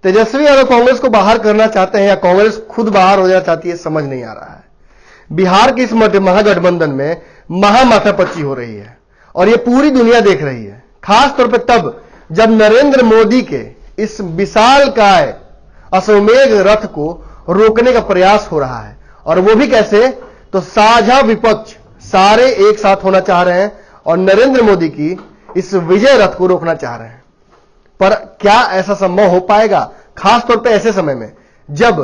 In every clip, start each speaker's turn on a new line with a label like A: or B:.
A: तेजस्वी यादव कांग्रेस को बाहर करना चाहते हैं या कांग्रेस खुद बाहर हो जाना चाहती है, समझ नहीं आ रहा है। बिहार की इस महागठबंधन में महामाथापच्ची हो रही है और यह पूरी दुनिया देख रही है, खास तौर पर तब जब नरेंद्र मोदी के इस विशालकाय अश्वमेध रथ को रोकने का प्रयास हो रहा है। और वो भी कैसे? तो साझा विपक्ष सारे एक साथ होना चाह रहे हैं और नरेंद्र मोदी की इस विजय रथ को रोकना चाह रहे हैं। पर क्या ऐसा संभव हो पाएगा, खास तौर पे ऐसे समय में जब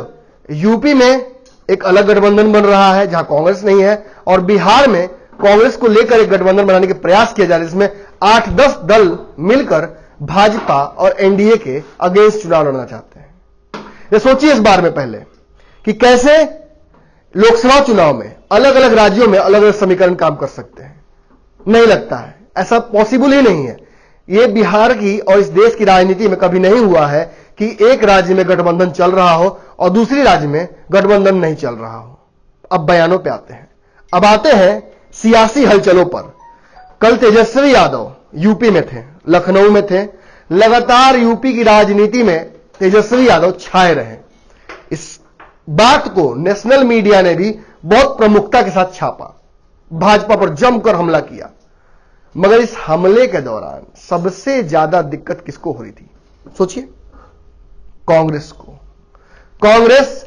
A: यूपी में एक अलग गठबंधन बन रहा है जहां कांग्रेस नहीं है और बिहार में कांग्रेस को लेकर एक गठबंधन बनाने के प्रयास किया जा रहा है जिसमें 8-10 दल मिलकर भाजपा और एनडीए के अगेंस्ट चुनाव लड़ना चाहते हैं। ये सोचिए इस बार में पहले कि कैसे लोकसभा चुनाव में अलग अलग राज्यों में अलग अलग समीकरण काम कर सकते हैं। नहीं लगता है, ऐसा पॉसिबल ही नहीं है। यह बिहार की और इस देश की राजनीति में कभी नहीं हुआ है कि एक राज्य में गठबंधन चल रहा हो और दूसरी राज्य में गठबंधन नहीं चल रहा हो। अब बयानों पे आते हैं। अब आते हैं सियासी हलचलों पर। कल तेजस्वी यादव यूपी में थे, लखनऊ में थे। लगातार यूपी की राजनीति में तेजस्वी यादव छाए रहे। इस बात को नेशनल मीडिया ने भी बहुत प्रमुखता के साथ छापा, भाजपा पर जमकर हमला किया। मगर इस हमले के दौरान सबसे ज्यादा दिक्कत किसको हो रही थी? सोचिए, कांग्रेस को। कांग्रेस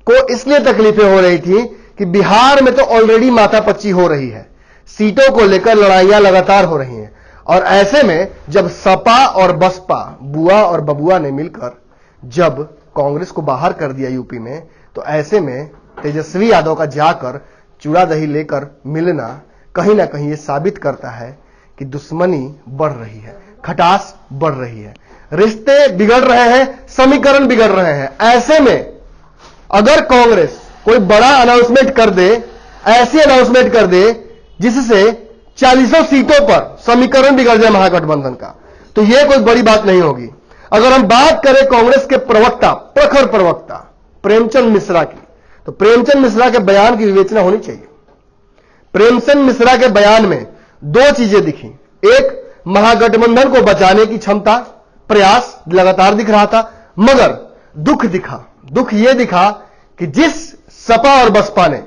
A: को इसलिए तकलीफें हो रही थी कि बिहार में तो ऑलरेडी माथापच्ची हो रही है, सीटों को लेकर लड़ाइयां लगातार हो रही हैं। और ऐसे में जब सपा और बसपा, बुआ और बबुआ ने मिलकर जब कांग्रेस को बाहर कर दिया यूपी में, तो ऐसे में तेजस्वी यादव का जाकर चूड़ा दही लेकर मिलना कहीं ना कहीं यह साबित करता है कि दुश्मनी बढ़ रही है, खटास बढ़ रही है, रिश्ते बिगड़ रहे हैं, समीकरण बिगड़ रहे हैं। ऐसे में अगर कांग्रेस कोई बड़ा अनाउंसमेंट कर दे, ऐसी अनाउंसमेंट कर दे जिससे 40 सीटों पर समीकरण बिगड़ जाए महागठबंधन का, तो यह कोई बड़ी बात नहीं होगी। अगर हम बात करें कांग्रेस के प्रवक्ता, प्रखर प्रवक्ता प्रेमचंद मिश्रा की, तो प्रेमचंद मिश्रा के बयान की विवेचना होनी चाहिए। प्रेमचंद मिश्रा के बयान में दो चीजें दिखी। एक, महागठबंधन को बचाने की क्षमता, प्रयास लगातार दिख रहा था, मगर दुख दिखा। दुख यह दिखा कि जिस सपा और बसपा ने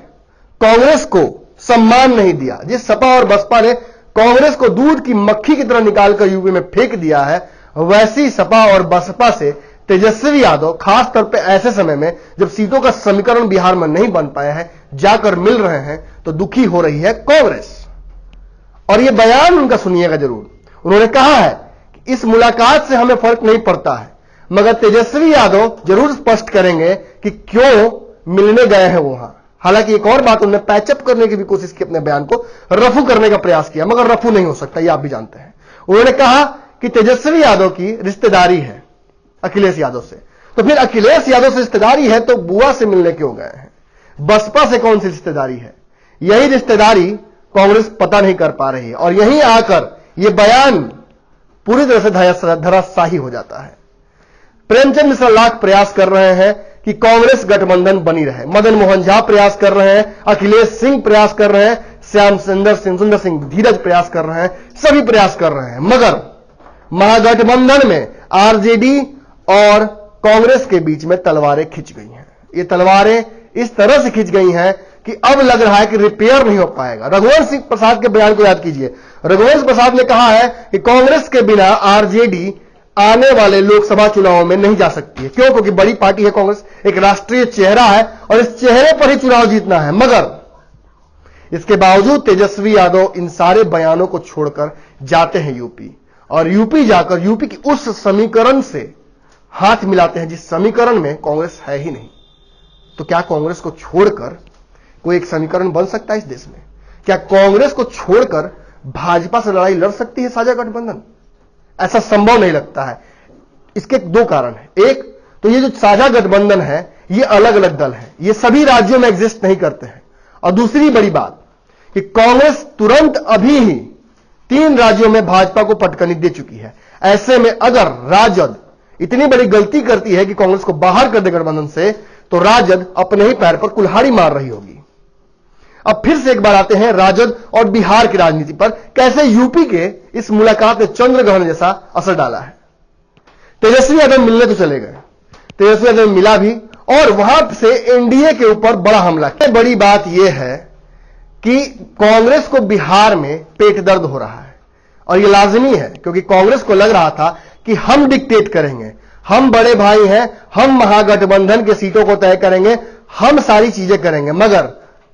A: कांग्रेस को सम्मान नहीं दिया, जिस सपा और बसपा ने कांग्रेस को दूध की मक्खी की तरह निकालकर यूपी में फेंक दिया है, वैसी सपा और बसपा से तेजस्वी यादव खास तौर पे ऐसे समय में जब सीटों का समीकरण बिहार में नहीं बन पाया है, जाकर मिल रहे हैं, तो दुखी हो रही है कांग्रेस। और यह बयान उनका सुनिएगा जरूर। उन्होंने कहा है कि इस मुलाकात से हमें फर्क नहीं पड़ता है, मगर तेजस्वी यादव जरूर स्पष्ट करेंगे कि क्यों मिलने गए हैं वहां। हालांकि एक और बात, उन्होंने पैचअप करने की भी कोशिश की, अपने बयान को रफू करने का प्रयास किया, मगर रफू नहीं हो सकता, यह आप भी जानते हैं। उन्होंने कहा कि तेजस्वी यादव की रिश्तेदारी है अखिलेश यादव से, तो फिर अखिलेश यादव से रिश्तेदारी है तो बुआ से मिलने क्यों गए हैं? बसपा से कौन सी रिश्तेदारी है? यही रिश्तेदारी कांग्रेस पता नहीं कर पा रही है और यहीं आकर यह बयान पूरी तरह से धराशायी हो जाता है। प्रेमचंद मिश्रा लाख प्रयास कर रहे हैं कि कांग्रेस गठबंधन बनी रहे। मदन मोहन झा प्रयास कर रहे हैं, अखिलेश सिंह प्रयास कर रहे हैं, श्याम सुंदर सिंह धीरज प्रयास कर रहे हैं, सभी प्रयास कर रहे हैं। मगर महागठबंधन में आरजेडी और कांग्रेस के बीच में तलवारें खिंच गई हैं। ये तलवारें इस तरह से खिंच गई हैं कि अब लग रहा है कि रिपेयर नहीं हो पाएगा। रघुवंश प्रसाद के बयान को याद कीजिए। रघुवंश प्रसाद ने कहा है कि कांग्रेस के बिना आरजेडी आने वाले लोकसभा चुनावों में नहीं जा सकती है। क्यों? क्योंकि बड़ी पार्टी है कांग्रेस, एक राष्ट्रीय चेहरा है और इस चेहरे पर ही चुनाव जीतना है। मगर इसके बावजूद तेजस्वी यादव इन सारे बयानों को छोड़कर जाते हैं यूपी, और यूपी जाकर यूपी की उस समीकरण से हाथ मिलाते हैं जिस समीकरण में कांग्रेस है ही नहीं। तो क्या कांग्रेस को छोड़कर कोई एक समीकरण बन सकता है इस देश में? क्या कांग्रेस को छोड़कर भाजपा से लड़ाई लड़ सकती है साझा गठबंधन? ऐसा संभव नहीं लगता है। इसके दो कारण हैं। एक तो ये जो साझा गठबंधन है ये अलग अलग दल है, ये सभी राज्यों में एग्जिस्ट नहीं करते हैं। और दूसरी बड़ी बात कि कांग्रेस तुरंत अभी ही 3 राज्यों में भाजपा को पटकनी दे चुकी है। ऐसे में अगर राजद इतनी बड़ी गलती करती है कि कांग्रेस को बाहर कर दे गठबंधन से, तो राजद अपने ही पैर पर कुल्हाड़ी मार रही होगी। अब फिर से एक बार आते हैं राजद और बिहार की राजनीति पर, कैसे यूपी के इस मुलाकात ने चंद्र ग्रहण जैसा असर डाला है। तेजस्वी यादव मिलने तो चले गए, तेजस्वी यादव मिला भी और वहां से एनडीए के ऊपर बड़ा हमला किया। बड़ी बात यह है कि कांग्रेस को बिहार में पेट दर्द हो रहा है और यह लाजमी है, क्योंकि कांग्रेस को लग रहा था कि हम डिक्टेट करेंगे, हम बड़े भाई हैं, हम महागठबंधन के सीटों को तय करेंगे, हम सारी चीजें करेंगे। मगर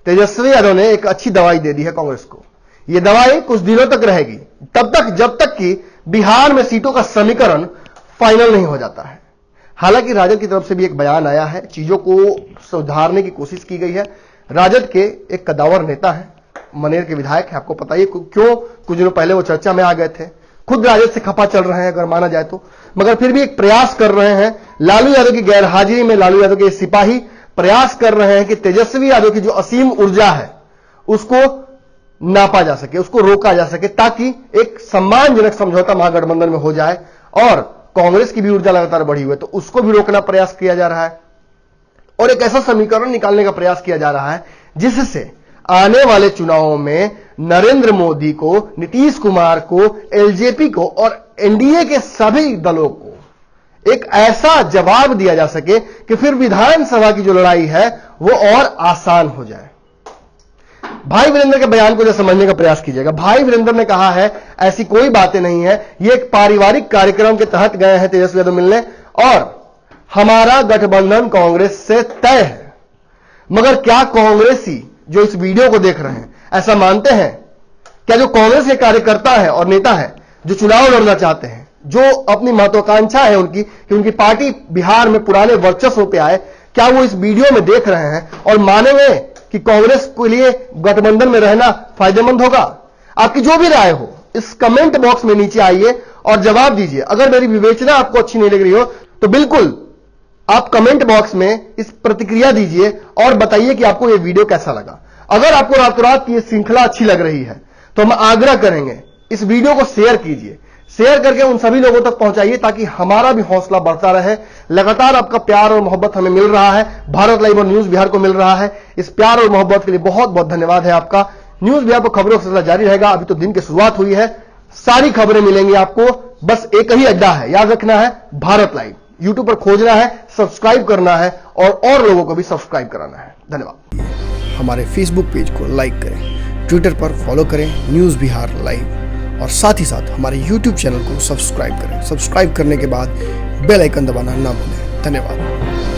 A: तेजस्वी यादव ने एक अच्छी दवाई दे दी है कांग्रेस को। यह दवाई कुछ दिनों तक रहेगी, तब तक जब तक कि बिहार में सीटों का समीकरण फाइनल नहीं हो जाता है। हालांकि राजद की तरफ से भी एक बयान आया है, चीजों को सुधारने की कोशिश की गई है। राजद के एक कदावर नेता है, मनेर के विधायक है, आपको पता ही क्यों कुछ दिनों पहले वो चर्चा में आ गए थे, खुद राजद से खफा चल रहे हैं अगर माना जाए तो, मगर फिर भी एक प्रयास कर रहे हैं। लालू यादव की गैरहाजिरी में लालू यादव के सिपाही प्रयास कर रहे हैं कि तेजस्वी यादव की जो असीम ऊर्जा है उसको नापा जा सके, उसको रोका जा सके, ताकि एक सम्मानजनक समझौता महागठबंधन में हो जाए। और कांग्रेस की भी ऊर्जा लगातार बढ़ी हुई है तो उसको भी रोकना प्रयास किया जा रहा है और एक ऐसा समीकरण निकालने का प्रयास किया जा रहा है जिससे आने वाले चुनावों में नरेंद्र मोदी को, नीतीश कुमार को, एलजेपी को और एनडीए के सभी दलों को एक ऐसा जवाब दिया जा सके कि फिर विधानसभा की जो लड़ाई है वो और आसान हो जाए। भाई वीरेंद्र के बयान को जो समझने का प्रयास कीजिएगा। भाई वीरेंद्र ने कहा है ऐसी कोई बातें नहीं है, ये एक पारिवारिक कार्यक्रम के तहत गए हैं तेजस्वी यादव मिलने और हमारा गठबंधन कांग्रेस से तय है। मगर क्या कांग्रेसी जो इस वीडियो को देख रहे हैं ऐसा मानते हैं? क्या जो कांग्रेस के कार्यकर्ता है और नेता है जो चुनाव लड़ना चाहते हैं, जो अपनी महत्वाकांक्षा है उनकी कि उनकी पार्टी बिहार में पुराने वर्चस्व पे आए, क्या वो इस वीडियो में देख रहे हैं और मानेंगे कि कांग्रेस के लिए गठबंधन में रहना फायदेमंद होगा? आपकी जो भी राय हो इस कमेंट बॉक्स में नीचे आइए और जवाब दीजिए। अगर मेरी विवेचना आपको अच्छी नहीं लग रही हो तो बिल्कुल आप कमेंट बॉक्स में इस प्रतिक्रिया दीजिए और बताइए कि आपको यह वीडियो कैसा लगा। अगर आपको रातों रात की यह श्रृंखला अच्छी लग रही है तो हम आग्रह करेंगे इस वीडियो को शेयर कीजिए, शेयर करके उन सभी लोगों तक पहुंचाइए ताकि हमारा भी हौसला बढ़ता रहे। लगातार आपका प्यार और मोहब्बत हमें मिल रहा है, भारत लाइव और न्यूज बिहार को मिल रहा है। इस प्यार और मोहब्बत के लिए बहुत बहुत धन्यवाद है आपका। न्यूज बिहार पर खबरों का सिलसिला जारी रहेगा। अभी तो दिन की शुरुआत हुई है, सारी खबरें मिलेंगी आपको। बस एक ही अड्डा है, याद रखना है, भारत लाइव। यूट्यूब पर खोजना है, सब्सक्राइब करना है और लोगों को भी सब्सक्राइब कराना है। धन्यवाद।
B: हमारे फेसबुक पेज को लाइक करें, ट्विटर पर फॉलो करें न्यूज बिहार लाइव और साथ ही साथ हमारे यूट्यूब चैनल को सब्सक्राइब करें। सब्सक्राइब करने के बाद बेल आइकन दबाना ना भूलें। धन्यवाद।